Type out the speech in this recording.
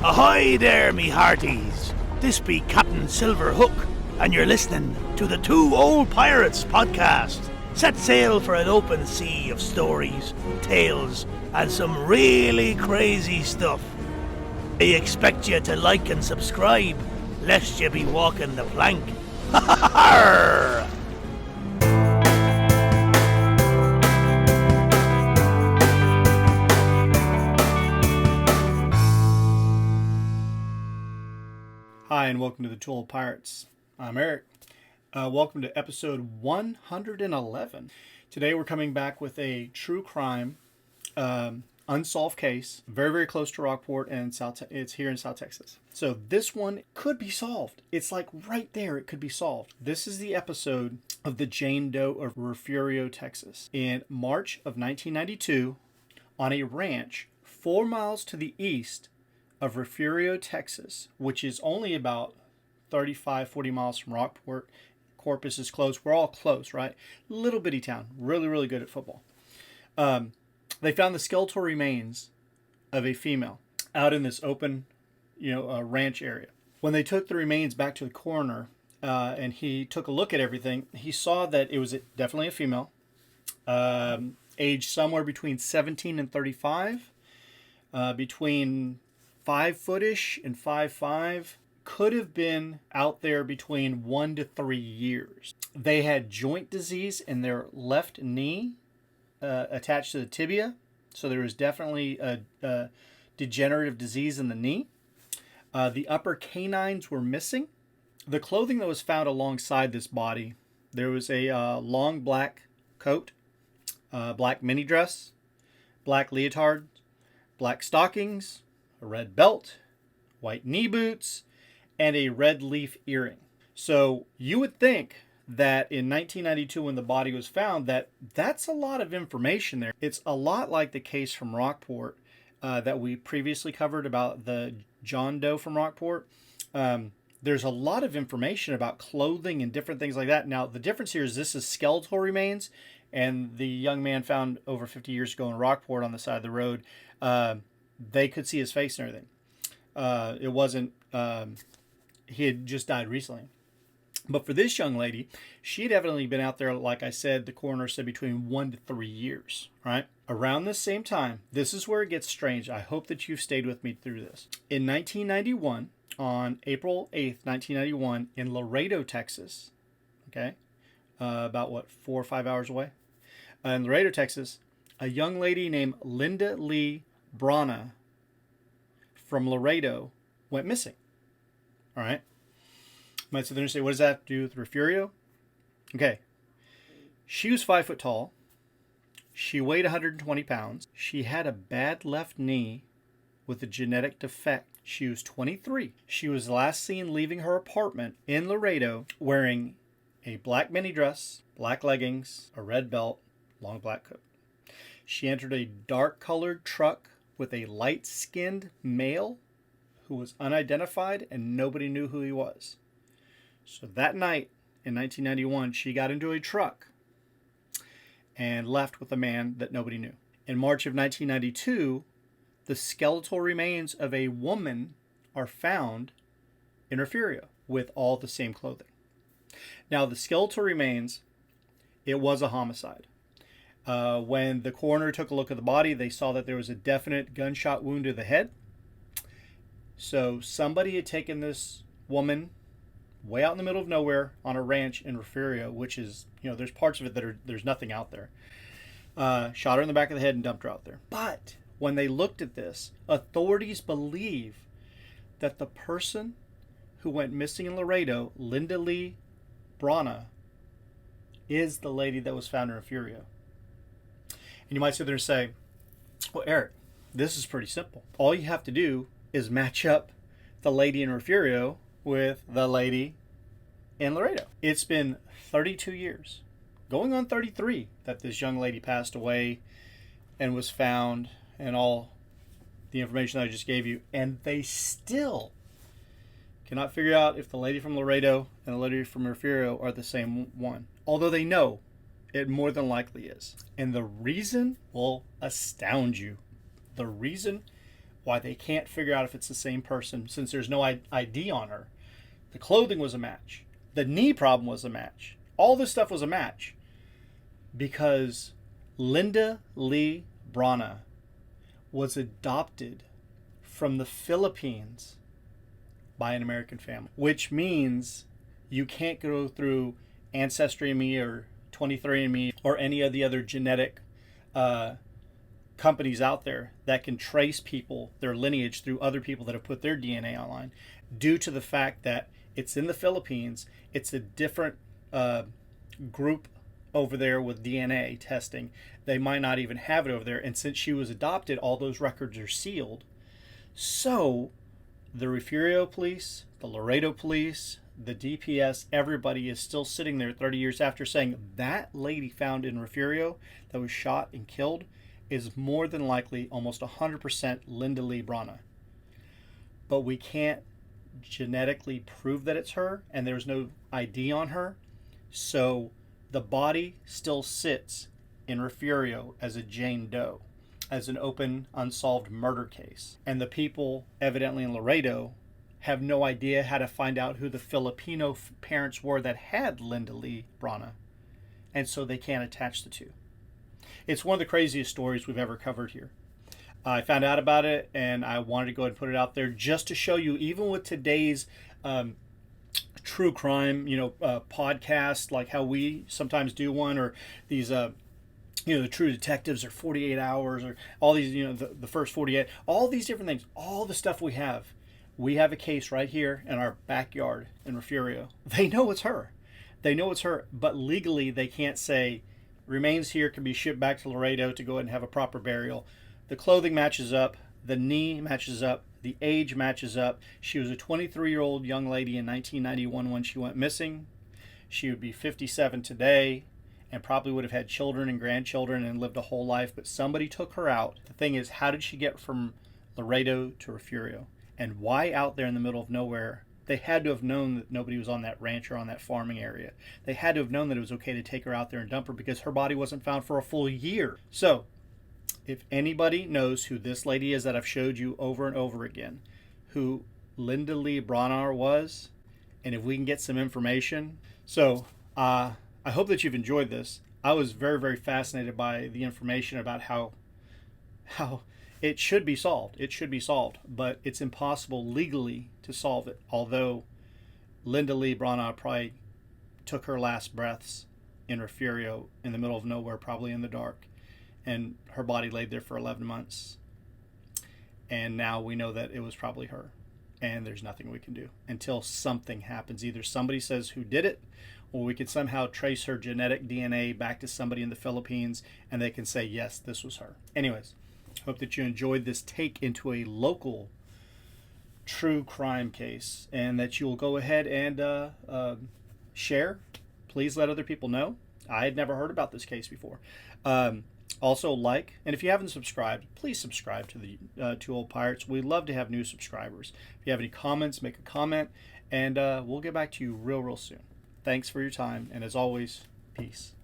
Ahoy there, me hearties! This be Captain Silverhook, and you're listening to the Two Old Pirates podcast. Set sail for an open sea of stories, tales, and some really crazy stuff. I expect you to like and subscribe, lest you be walking the plank. Ha ha ha! Hi, and welcome to the Two Old Pirates. I'm Eric. Welcome to episode 111. Today we're coming back with a true crime, unsolved case, very, very close to Rockport, and it's here in South Texas. So this one could be solved. It's like right there, it could be solved. This is the episode of the Jane Doe of Refugio, Texas. In March of 1992, on a ranch 4 miles to the east of Refugio, Texas, which is only about 40 miles from Rockport. Corpus is close. We're all close, right? Little bitty town. Really, really good at football. They found the skeletal remains of a female out in this open, ranch area. When they took the remains back to the coroner, and he took a look at everything, he saw that it was definitely a female, aged somewhere between 17 and 35, between 5-footish and 5'5", could have been out there between 1 to 3 years. They had joint disease in their left knee attached to the tibia, so there was definitely a degenerative disease in the knee. The upper canines were missing. The clothing that was found alongside this body, there was a long black coat, black mini dress, black leotard, black stockings, a red belt, white knee boots, and a red leaf earring. So you would think that in 1992 when the body was found, that's a lot of information there. It's a lot like the case from Rockport that we previously covered about the Jane Doe from Rockport. There's a lot of information about clothing and different things like that. Now, the difference here is this is skeletal remains, and the young man found over 50 years ago in Rockport on the side of the road, they could see his face and everything. It wasn't, he had just died recently. But for this young lady, she had evidently been out there, like I said, the coroner said between 1 to 3 years, right? Around this same time, this is where it gets strange. I hope that you've stayed with me through this. In 1991, on April 8th, 1991, in Laredo, Texas, okay, about 4 or 5 hours away, in Laredo, Texas, a young lady named Linda Lee Brana from Laredo went missing. All right. You might sit there and say, what does that have to do with Refugio? Okay. She was 5 foot tall. She weighed 120 pounds. She had a bad left knee with a genetic defect. She was 23. She was last seen leaving her apartment in Laredo wearing a black mini dress, black leggings, a red belt, long black coat. She entered a dark-colored truck with a light-skinned male who was unidentified and nobody knew who he was. So that night in 1991, she got into a truck and left with a man that nobody knew. In March of 1992, the skeletal remains of a woman are found in Refugio with all the same clothing. Now, the skeletal remains, it was a homicide. When the coroner took a look at the body, they saw that there was a definite gunshot wound to the head. So somebody had taken this woman way out in the middle of nowhere on a ranch in Refugio, which is, there's parts of it that there's nothing out there. Shot her in the back of the head and dumped her out there. But when they looked at this, authorities believe that the person who went missing in Laredo, Linda Lee Brana, is the lady that was found in Refugio. And you might sit there and say, well, Eric, this is pretty simple. All you have to do is match up the lady in Refugio with the lady in Laredo. It's been 32 years, going on 33, that this young lady passed away and was found, and all the information I just gave you. And they still cannot figure out if the lady from Laredo and the lady from Refugio are the same one. Although they know it more than likely is. And the reason will astound you. The reason why they can't figure out if it's the same person since there's no ID on her. The clothing was a match. The knee problem was a match. All this stuff was a match because Linda Lee Brana was adopted from the Philippines by an American family, which means you can't go through Ancestry.me or 23andMe or any of the other genetic companies out there that can trace people, their lineage, through other people that have put their DNA online, due to the fact that it's in the Philippines. It's a different group over there with DNA testing. They might not even have it over there. And since she was adopted, all those records are sealed. So the Refugio police, the Laredo police, the DPS, everybody is still sitting there 30 years after saying that lady found in Refugio that was shot and killed is more than likely almost 100% Linda Lee Brana. But we can't genetically prove that it's her, and there's no ID on her. So the body still sits in Refugio as a Jane Doe, as an open, unsolved murder case. And the people, evidently in Laredo, have no idea how to find out who the Filipino parents were that had Linda Lee Brana. And so they can't attach the two. It's one of the craziest stories we've ever covered here. I found out about it, and I wanted to go ahead and put it out there just to show you, even with today's true crime, podcast, like how we sometimes do one, or these, the True Detectives, or 48 Hours, or all these, the first 48, all these different things, all the stuff we have. We have a case right here in our backyard in Refugio. They know it's her. They know it's her, but legally they can't say remains here, can be shipped back to Laredo to go ahead and have a proper burial. The clothing matches up. The knee matches up. The age matches up. She was a 23-year-old young lady in 1991 when she went missing. She would be 57 today and probably would have had children and grandchildren and lived a whole life, but somebody took her out. The thing is, how did she get from Laredo to Refugio? And why out there in the middle of nowhere? They had to have known that nobody was on that ranch or on that farming area. They had to have known that it was okay to take her out there and dump her because her body wasn't found for a full year. So, if anybody knows who this lady is that I've showed you over and over again, who Linda Lee Brana was, and if we can get some information. So, I hope that you've enjoyed this. I was very, very fascinated by the information about how it should be solved. It should be solved, but it's impossible legally to solve it. Although Linda Lee Brana probably took her last breaths in Refugio in the middle of nowhere, probably in the dark, and her body laid there for 11 months. And now we know that it was probably her, and there's nothing we can do until something happens. Either somebody says who did it, or we could somehow trace her genetic DNA back to somebody in the Philippines, and they can say, yes, this was her. Anyways, hope that you enjoyed this take into a local true crime case, and that you'll go ahead and share. Please let other people know. I had never heard about this case before. Also, like, and if you haven't subscribed, please subscribe to the Two Old Pirates. We love to have new subscribers. If you have any comments, make a comment, and we'll get back to you real soon. Thanks for your time, and as always, peace.